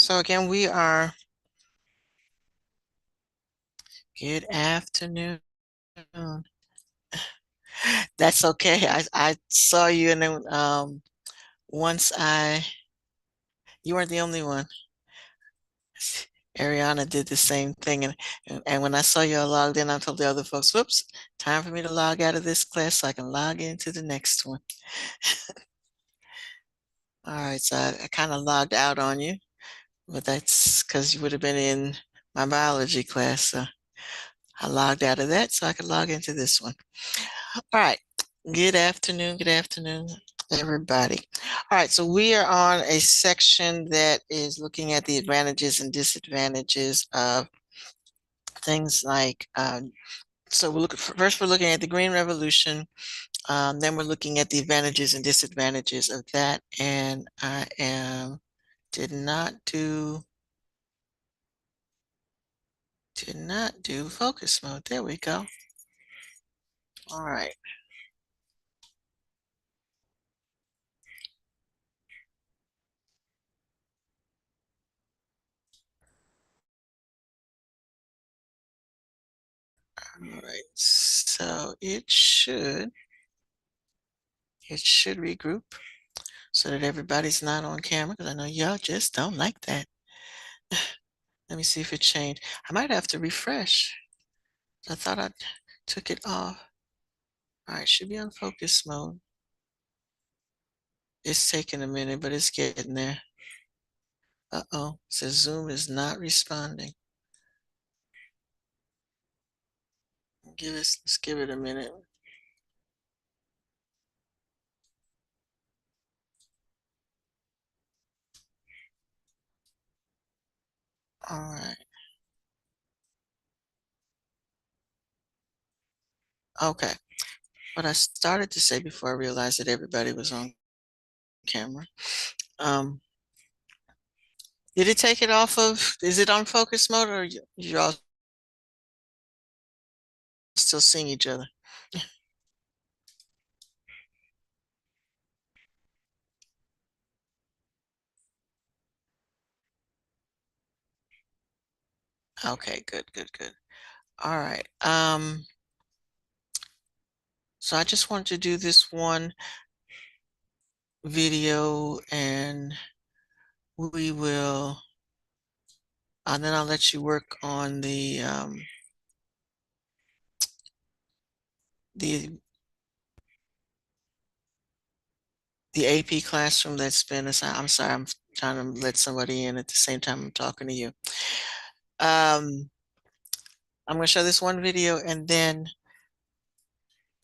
So again, we are, good afternoon. That's okay. I saw you and then once you weren't the only one. Ariana did the same thing and when I saw you all logged in, I told the other folks, whoops, time for me to log out of this class so I can log into the next one. All right, so I kind of logged out on you, but that's because you would have been in my biology class. So I logged out of that so I could log into this one. All right. Good afternoon, everybody. All right, so we are on a section that is looking at the advantages and disadvantages of things like, so first we're looking at the Green Revolution, then we're looking at the advantages and disadvantages of that, and did not do focus mode. There we go. All right. All right, so it should regroup so that everybody's not on camera, because I know y'all just don't like that. Let me see if it changed. I might have to refresh. I thought I took it off. All right, should be on focus mode. It's taking a minute, but it's getting there. Uh-oh, it says Zoom is not responding. Let's give it a minute. All right. Okay. What I started to say before I realized that everybody was on camera. Did it take it off of, is it on focus mode or you're all still seeing each other? Okay, good, good, good. All right. So I just want to do this one video and we will, and then I'll let you work on the AP classroom that's been assigned. I'm sorry, I'm trying to let somebody in at the same time I'm talking to you. I'm going to show this one video and then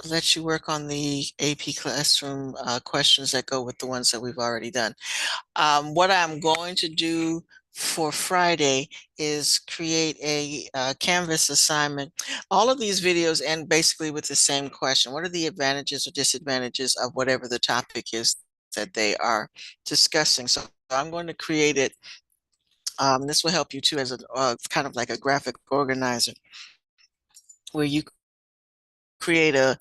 let you work on the AP classroom questions that go with the ones that we've already done. What I'm going to do for Friday is create a Canvas assignment. All of these videos end basically with the same question. What are the advantages or disadvantages of whatever the topic is that they are discussing? So I'm going to create it. This will help you too as a kind of like a graphic organizer where you create a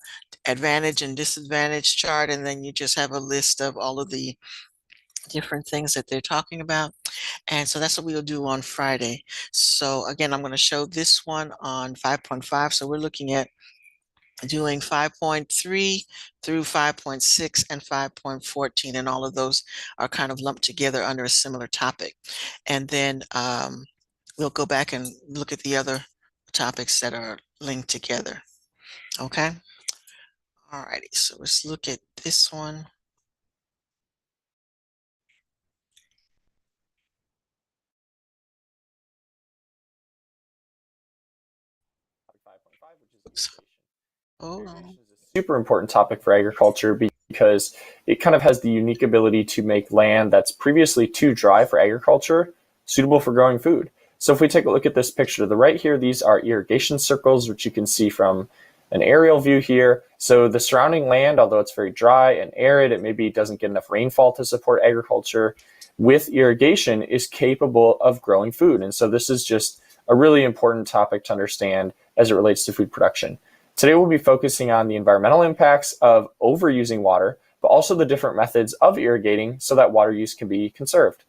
advantage and disadvantage chart, and then you just have a list of all of the different things that they're talking about. And so that's what we'll do on Friday. So again, I'm going to show this one on 5.5. So we're looking at doing 5.3 through 5.6 and 5.14, and all of those are kind of lumped together under a similar topic. And then we'll go back and look at the other topics that are linked together. Okay. All righty, so let's look at this one. Oops. Hold on. Super important topic for agriculture because it kind of has the unique ability to make land that's previously too dry for agriculture suitable for growing food. So if we take a look at this picture to the right here, these are irrigation circles, which you can see from an aerial view here. So the surrounding land, although it's very dry and arid, it maybe doesn't get enough rainfall to support agriculture, with irrigation is capable of growing food. And so this is just a really important topic to understand as it relates to food production. Today we'll be focusing on the environmental impacts of overusing water, but also the different methods of irrigating so that water use can be conserved.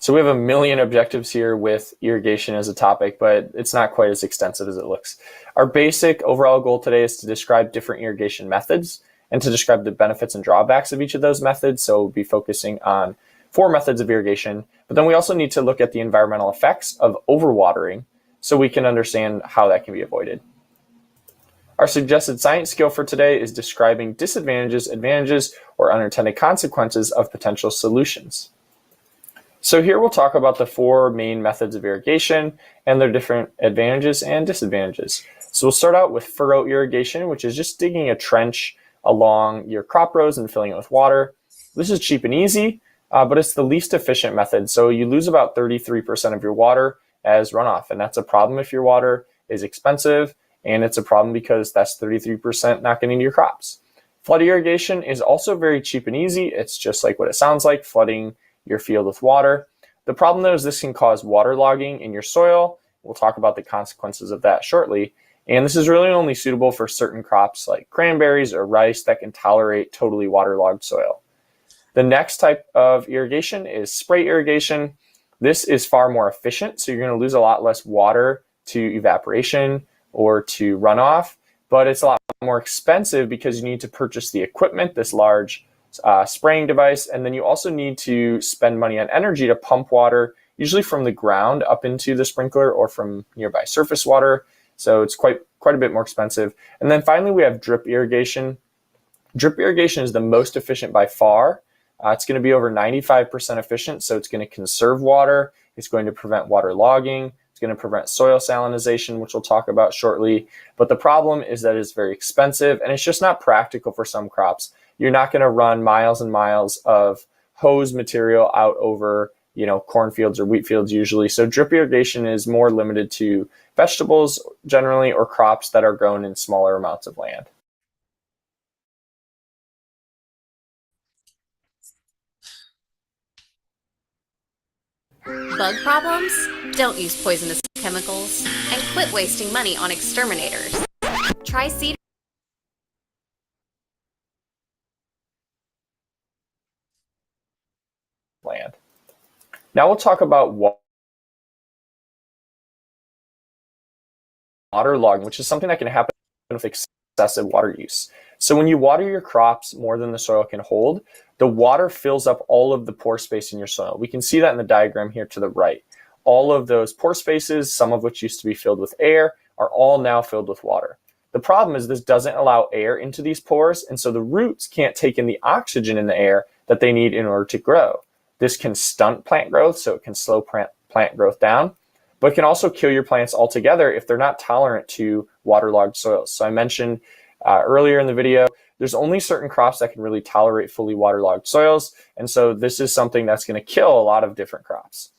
So we have a million objectives here with irrigation as a topic, but it's not quite as extensive as it looks. Our basic overall goal today is to describe different irrigation methods and to describe the benefits and drawbacks of each of those methods. So we'll be focusing on 4 methods of irrigation, but then we also need to look at the environmental effects of overwatering so we can understand how that can be avoided. Our suggested science skill for today is describing disadvantages, advantages, or unintended consequences of potential solutions. So here we'll talk about the 4 main methods of irrigation and their different advantages and disadvantages. So we'll start out with furrow irrigation, which is just digging a trench along your crop rows and filling it with water. This is cheap and easy, but it's the least efficient method. So you lose about 33% of your water as runoff, and that's a problem if your water is expensive, and it's a problem because that's 33% not getting to your crops. Flood irrigation is also very cheap and easy. It's just like what it sounds like, flooding your field with water. The problem though is this can cause waterlogging in your soil. We'll talk about the consequences of that shortly. And this is really only suitable for certain crops like cranberries or rice that can tolerate totally waterlogged soil. The next type of irrigation is spray irrigation. This is far more efficient, so you're going to lose a lot less water to evaporation or to runoff, but it's a lot more expensive because you need to purchase the equipment, this large spraying device, and then you also need to spend money on energy to pump water, usually from the ground up into the sprinkler or from nearby surface water. So it's quite a bit more expensive. And then finally, we have drip irrigation. Drip irrigation is the most efficient by far. It's going to be over 95% efficient, so it's going to conserve water. It's going to prevent water logging. It's going to prevent soil salinization, which we'll talk about shortly. But the problem is that it's very expensive, and it's just not practical for some crops. You're not going to run miles and miles of hose material out over, cornfields or wheat fields usually. So drip irrigation is more limited to vegetables generally or crops that are grown in smaller amounts of land. Bug problems? Don't use poisonous chemicals and quit wasting money on exterminators. Try seed land. Now we'll talk about water logging, which is something that can happen with excessive water use. So when you water your crops more than the soil can hold, the water fills up all of the pore space in your soil. We can see that in the diagram here to the right. All of those pore spaces, some of which used to be filled with air, are all now filled with water. The problem is this doesn't allow air into these pores, and so the roots can't take in the oxygen in the air that they need in order to grow. This can stunt plant growth, so it can slow plant growth down, but it can also kill your plants altogether if they're not tolerant to waterlogged soils. So I mentioned earlier in the video, there's only certain crops that can really tolerate fully waterlogged soils, and so this is something that's going to kill a lot of different crops.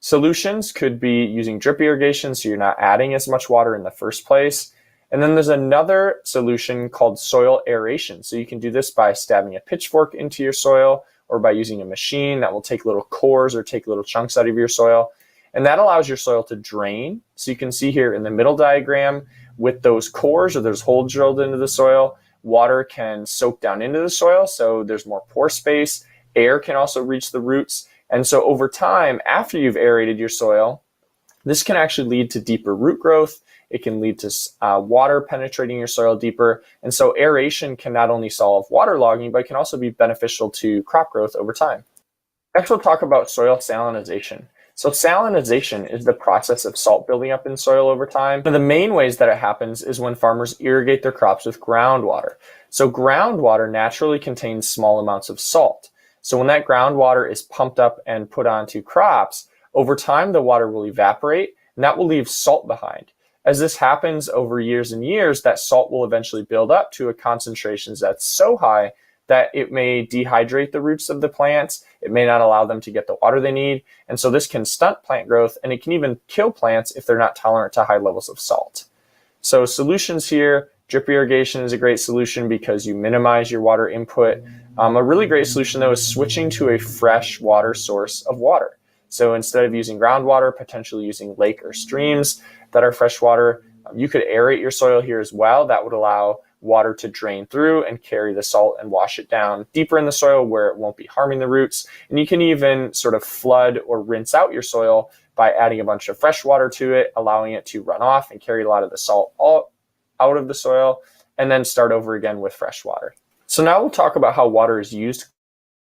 Solutions could be using drip irrigation, so you're not adding as much water in the first place. And then there's another solution called soil aeration. So you can do this by stabbing a pitchfork into your soil or by using a machine that will take little cores or take little chunks out of your soil. And that allows your soil to drain. So you can see here in the middle diagram with those cores or those holes drilled into the soil, water can soak down into the soil. So there's more pore space. Air can also reach the roots. And so over time, after you've aerated your soil, this can actually lead to deeper root growth. It can lead to water penetrating your soil deeper. And so aeration can not only solve waterlogging, but it can also be beneficial to crop growth over time. Next, we'll talk about soil salinization. So salinization is the process of salt building up in soil over time. One of the main ways that it happens is when farmers irrigate their crops with groundwater. So groundwater naturally contains small amounts of salt. So when that groundwater is pumped up and put onto crops, over time the water will evaporate and that will leave salt behind. As this happens over years and years, that salt will eventually build up to a concentration that's so high that it may dehydrate the roots of the plants. It may not allow them to get the water they need. And so this can stunt plant growth, and it can even kill plants if they're not tolerant to high levels of salt. So solutions here, drip irrigation is a great solution because you minimize your water input. A really great solution though is switching to a fresh water source of water. So instead of using groundwater, potentially using lake or streams that are fresh water, you could aerate your soil here as well. That would allow water to drain through and carry the salt and wash it down deeper in the soil where it won't be harming the roots. And you can even sort of flood or rinse out your soil by adding a bunch of fresh water to it, allowing it to run off and carry a lot of the salt all out of the soil, and then start over again with fresh water. So now we'll talk about how water is used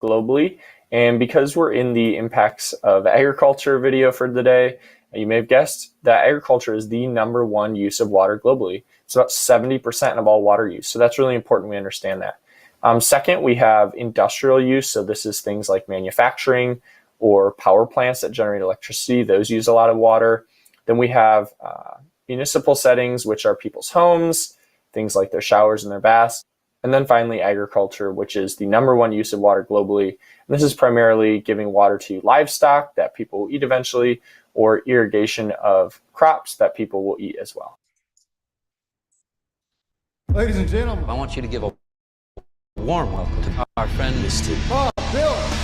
globally. And because we're in the impacts of agriculture video for the day, you may have guessed that agriculture is the #1 use of water globally. It's about 70% of all water use. So that's really important we understand that. Second, we have industrial use. So this is things like manufacturing or power plants that generate electricity. Those use a lot of water. Then we have municipal settings, which are people's homes, things like their showers and their baths. And then finally, agriculture, which is the #1 use of water globally. And this is primarily giving water to livestock that people will eat eventually, or irrigation of crops that people will eat as well. Ladies and gentlemen, I want you to give a warm welcome to our friend, Mr. Bob Dylan.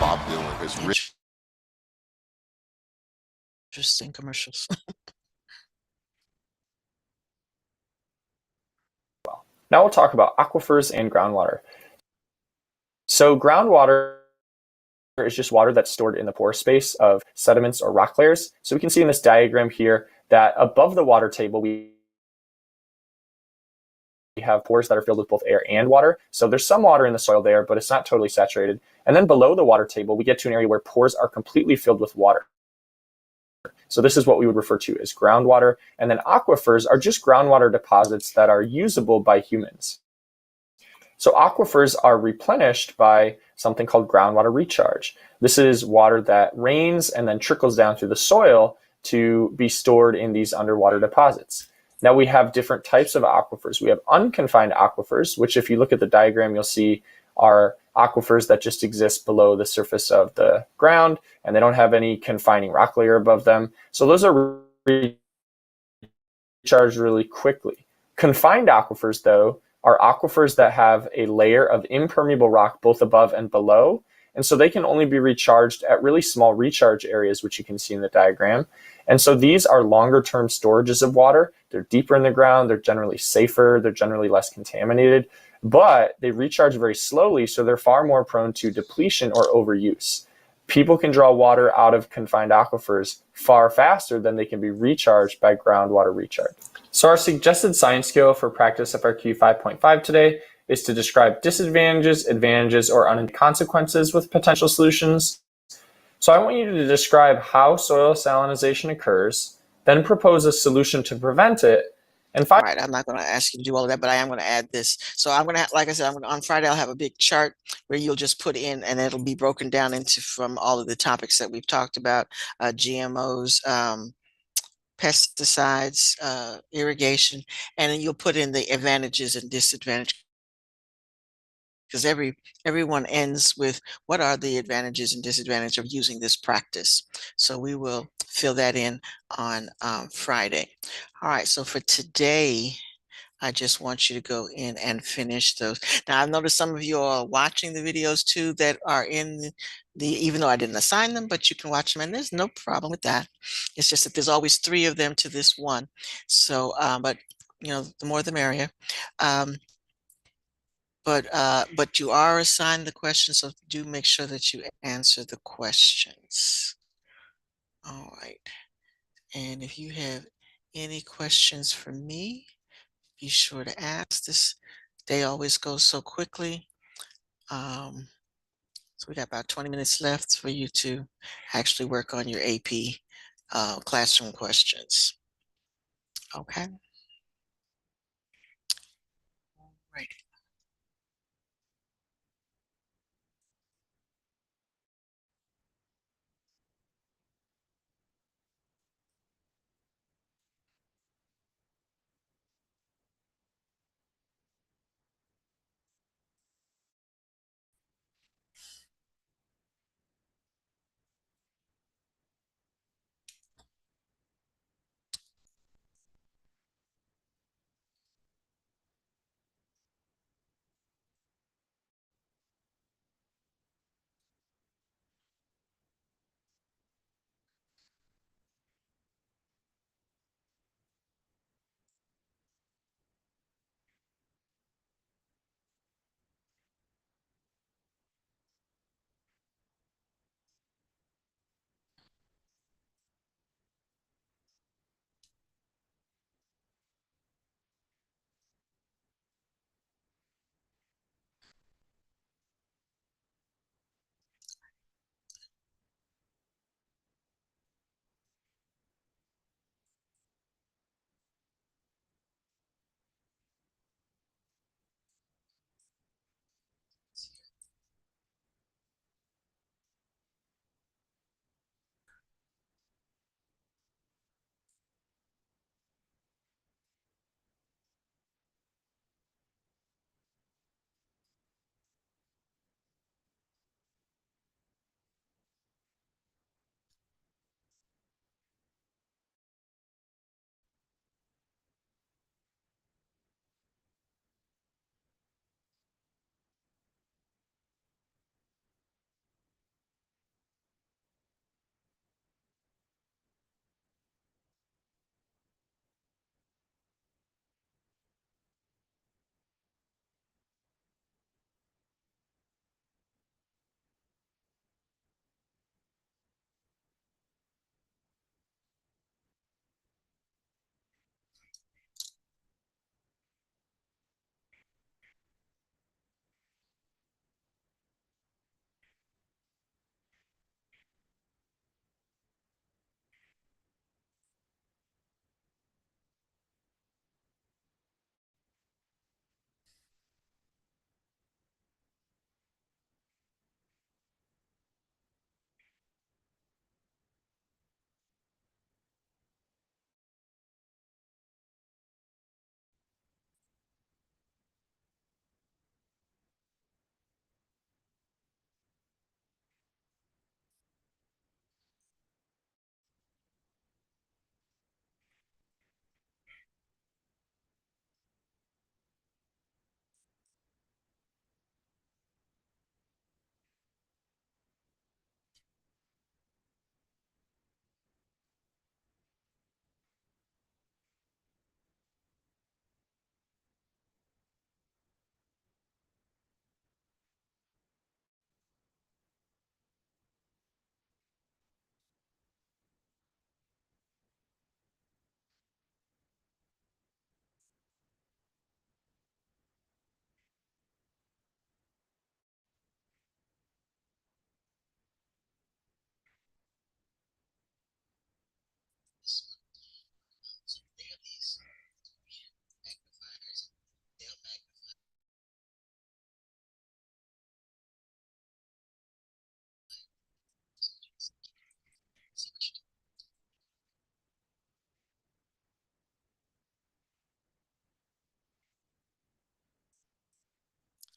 Bob Dylan is rich. Interesting commercials. Now we'll talk about aquifers and groundwater. So groundwater is just water that's stored in the pore space of sediments or rock layers. So we can see in this diagram here that above the water table, we have pores that are filled with both air and water. So there's some water in the soil there, but it's not totally saturated. And then below the water table, we get to an area where pores are completely filled with water. So this is what we would refer to as groundwater. And then aquifers are just groundwater deposits that are usable by humans. So aquifers are replenished by something called groundwater recharge. This is water that rains and then trickles down through the soil to be stored in these underwater deposits. Now we have different types of aquifers. We have unconfined aquifers, which if you look at the diagram, you'll see are aquifers that just exist below the surface of the ground, and they don't have any confining rock layer above them. So those are recharged really quickly. Confined aquifers, though, are aquifers that have a layer of impermeable rock both above and below, and so they can only be recharged at really small recharge areas, which you can see in the diagram. And so these are longer term storages of water. They're deeper in the ground, they're generally safer, they're generally less contaminated, but they recharge very slowly, so they're far more prone to depletion or overuse. People can draw water out of confined aquifers far faster than they can be recharged by groundwater recharge. So our suggested science skill for practice FRQ 5.5 today is to describe disadvantages, advantages, or unintended consequences with potential solutions. So I want you to describe how soil salinization occurs, then propose a solution to prevent it, and All right, I'm not going to ask you to do all of that, but I am going to add this. So I'm going to, like I said, on Friday, I'll have a big chart where you'll just put in, and it'll be broken down into from all of the topics that we've talked about, GMOs, pesticides, irrigation, and then you'll put in the advantages and disadvantages, because everyone ends with what are the advantages and disadvantages of using this practice. So we will fill that in on Friday. All right, so for today, I just want you to go in and finish those. Now, I've noticed some of you are watching the videos too that are in even though I didn't assign them, but you can watch them, and there's no problem with that. It's just that there's always 3 of them to this one. So, but you know, the more the merrier. But you are assigned the questions, so do make sure that you answer the questions. All right. And if you have any questions for me, be sure to ask. This day always goes so quickly. So we got about 20 minutes left for you to actually work on your AP classroom questions. Okay. Right.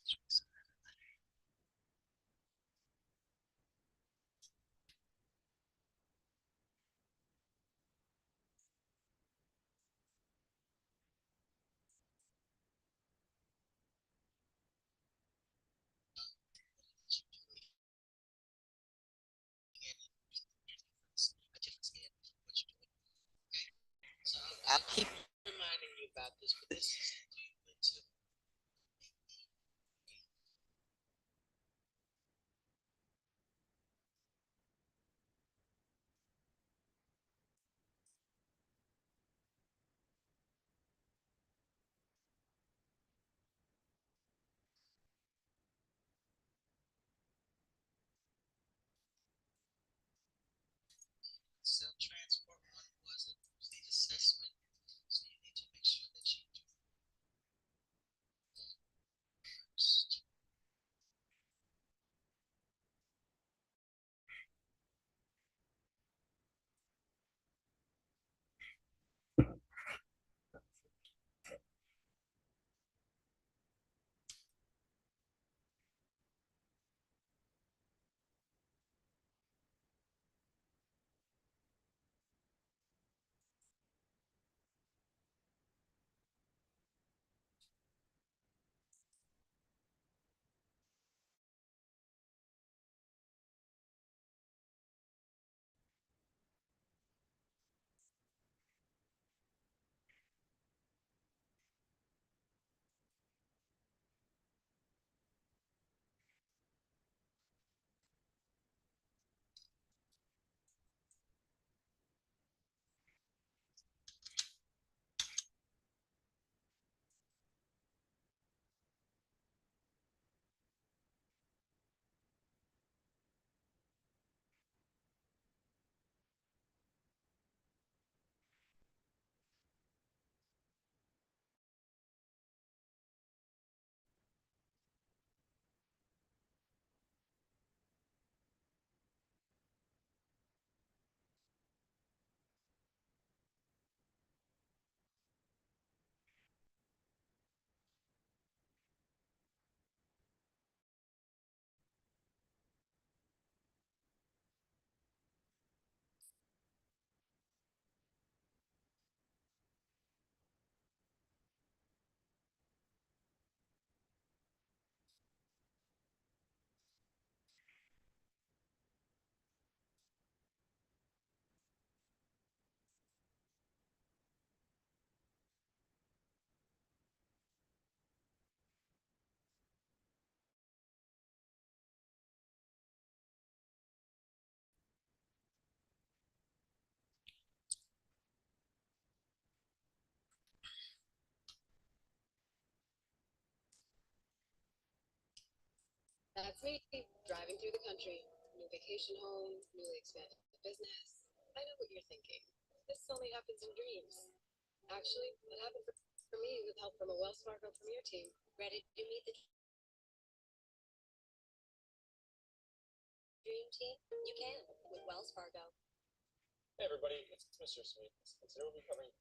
I'll keep reminding you about this, but this is self transport one was a complete assessment, so you need to make sure that you do first. That's me, driving through the country. New vacation home, newly expanded business. I know what you're thinking. This only happens in dreams. Actually, it happened for me with help from a Wells Fargo Premier team. Ready to meet the dream team? You can with Wells Fargo. Hey everybody, it's Mr. Smith. Today we'll be covering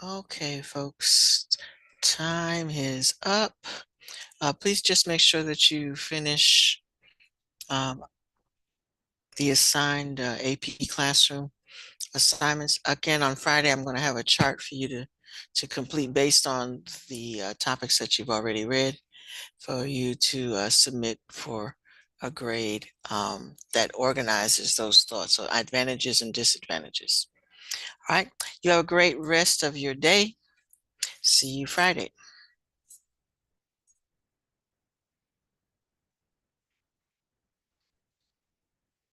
Okay, folks, time is up. Please just make sure that you finish um, the assigned AP Classroom assignments. Again, on Friday, I'm going to have a chart for you to complete based on the topics that you've already read for you to submit for a grade that organizes those thoughts, so advantages and disadvantages. All right, you have a great rest of your day. See you Friday.